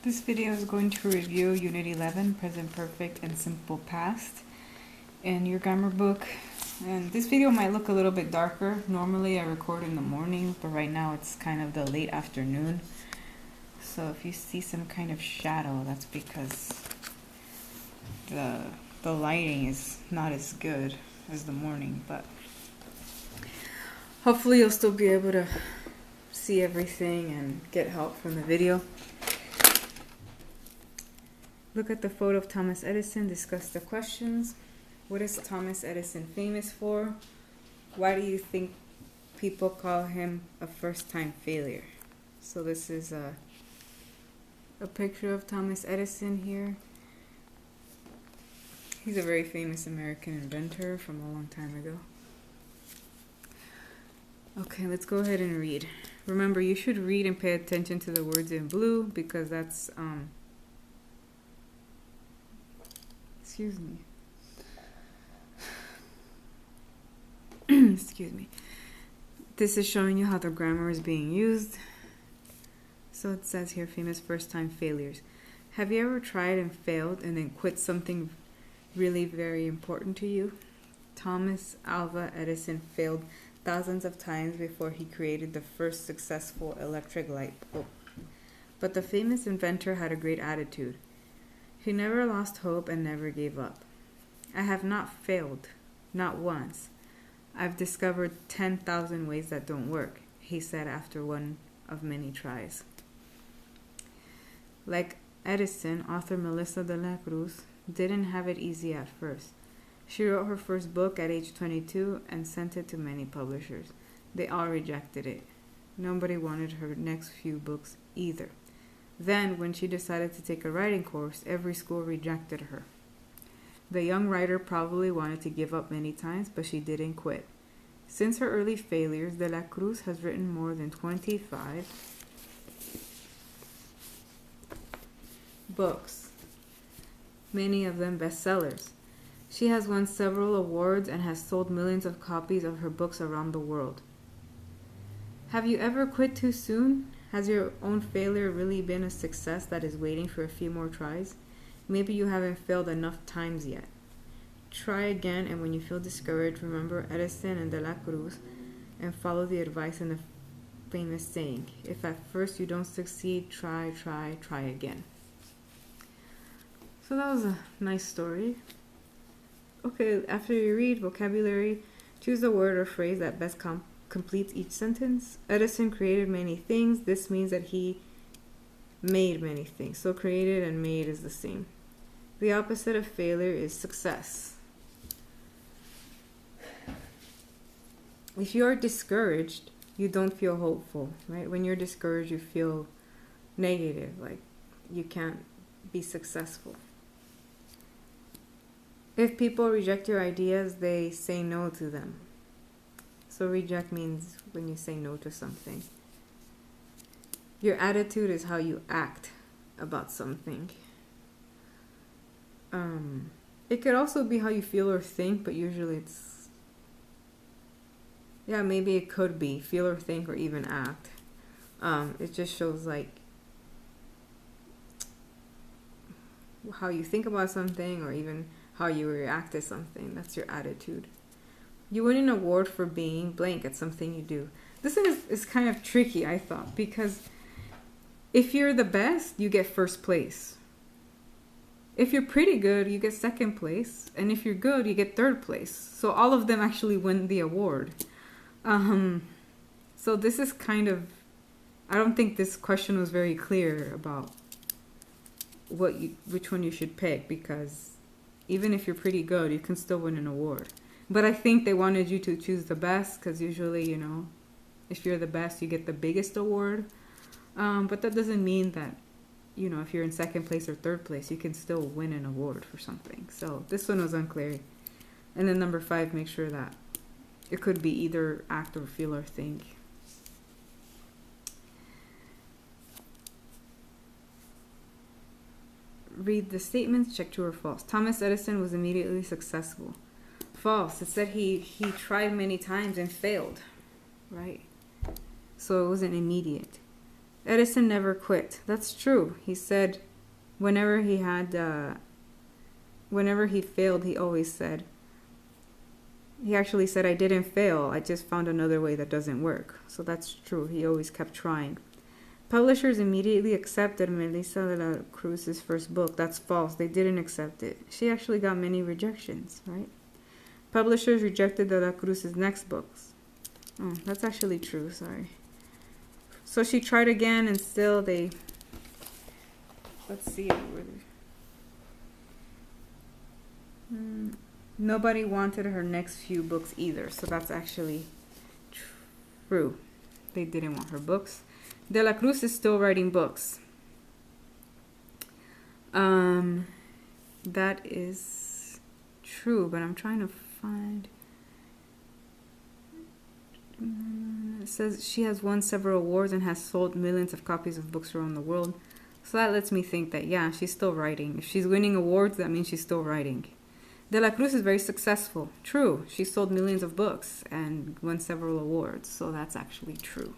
This video is going to review Unit 11, Present Perfect and Simple Past in your grammar book. And this video might look a little bit darker. Normally I record in the morning, but right now it's kind of the late afternoon. So if you see some kind of shadow, that's because the lighting is not as good as the morning, but hopefully you'll still be able to see everything and get help from the video. Look at the photo of Thomas Edison, discuss the questions. What is Thomas Edison famous for? Why do you think people call him a first-time failure? So this is a picture of Thomas Edison here. He's a very famous American inventor from a long time ago. Okay, let's go ahead and read. Remember, you should read and pay attention to the words in blue because that's excuse me. Excuse me. This is showing you how the grammar is being used. So it says here, famous first-time failures. Have you ever tried and failed and then quit something really very important to you? Thomas Alva Edison failed thousands of times before he created the first successful electric light bulb. But the famous inventor had a great attitude. He never lost hope and never gave up. I have not failed, not once. I've discovered 10,000 ways that don't work, he said after one of many tries. Like Edison, author Melissa de la Cruz didn't have it easy at first. She wrote her first book at age 22 and sent it to many publishers. They all rejected it. Nobody wanted her next few books either. Then, when she decided to take a writing course, every school rejected her. The young writer probably wanted to give up many times, but she didn't quit. Since her early failures, de la Cruz has written more than 25 books, many of them bestsellers. She has won several awards and has sold millions of copies of her books around the world. Have you ever quit too soon? Has your own failure really been a success that is waiting for a few more tries? Maybe you haven't failed enough times yet. Try again, and when you feel discouraged, remember Edison and de la Cruz and follow the advice in the famous saying, if at first you don't succeed, try again. So that was a nice story. Okay, after you read vocabulary, choose a word or phrase that best completes each sentence. Edison created many things. This means that he made many things. So created and made is the same. The opposite of failure is success. If you are discouraged, you don't feel hopeful, right? When you're discouraged, you feel negative, like you can't be successful. If people reject your ideas, they say no to them. So reject means when you say no to something. Your attitude is how you act about something. It could also be how you feel or think, but usually it's... Yeah, maybe it could be feel or think or even act. It just shows like how you think about something or even how you react to something. That's your attitude. You win an award for being blank at something you do. This is kind of tricky, I thought, because if you're the best, you get first place. If you're pretty good, you get second place. And if you're good, you get third place. So all of them actually win the award. So this is kind of... I don't think this question was very clear about which one you should pick, because even if you're pretty good, you can still win an award. But I think they wanted you to choose the best because usually, you know, if you're the best, you get the biggest award. But that doesn't mean that, you know, if you're in second place or third place, you can still win an award for something. So this one was unclear. And then number 5, make sure that it could be either act or feel or think. Read the statements, check true or false. Thomas Edison was immediately successful. False. It said he tried many times and failed, right? So it wasn't immediate. Edison never quit. That's true. He said whenever he failed, he always said, he actually said, I didn't fail. I just found another way that doesn't work. So that's true. He always kept trying. Publishers immediately accepted Melissa de la Cruz's first book. That's false. They didn't accept it. She actually got many rejections, right? Publishers rejected de la Cruz's next books. Oh, that's actually true. Sorry. So she tried again, and still they... Let's see. Nobody wanted her next few books either. So that's actually true. They didn't want her books. De la Cruz is still writing books. That is true, but I'm trying to find... It says she has won several awards and has sold millions of copies of books around the world. So that lets me think that, yeah, she's still writing. If she's winning awards, that means she's still writing. De la Cruz is very successful. True. She sold millions of books and won several awards. So that's actually true.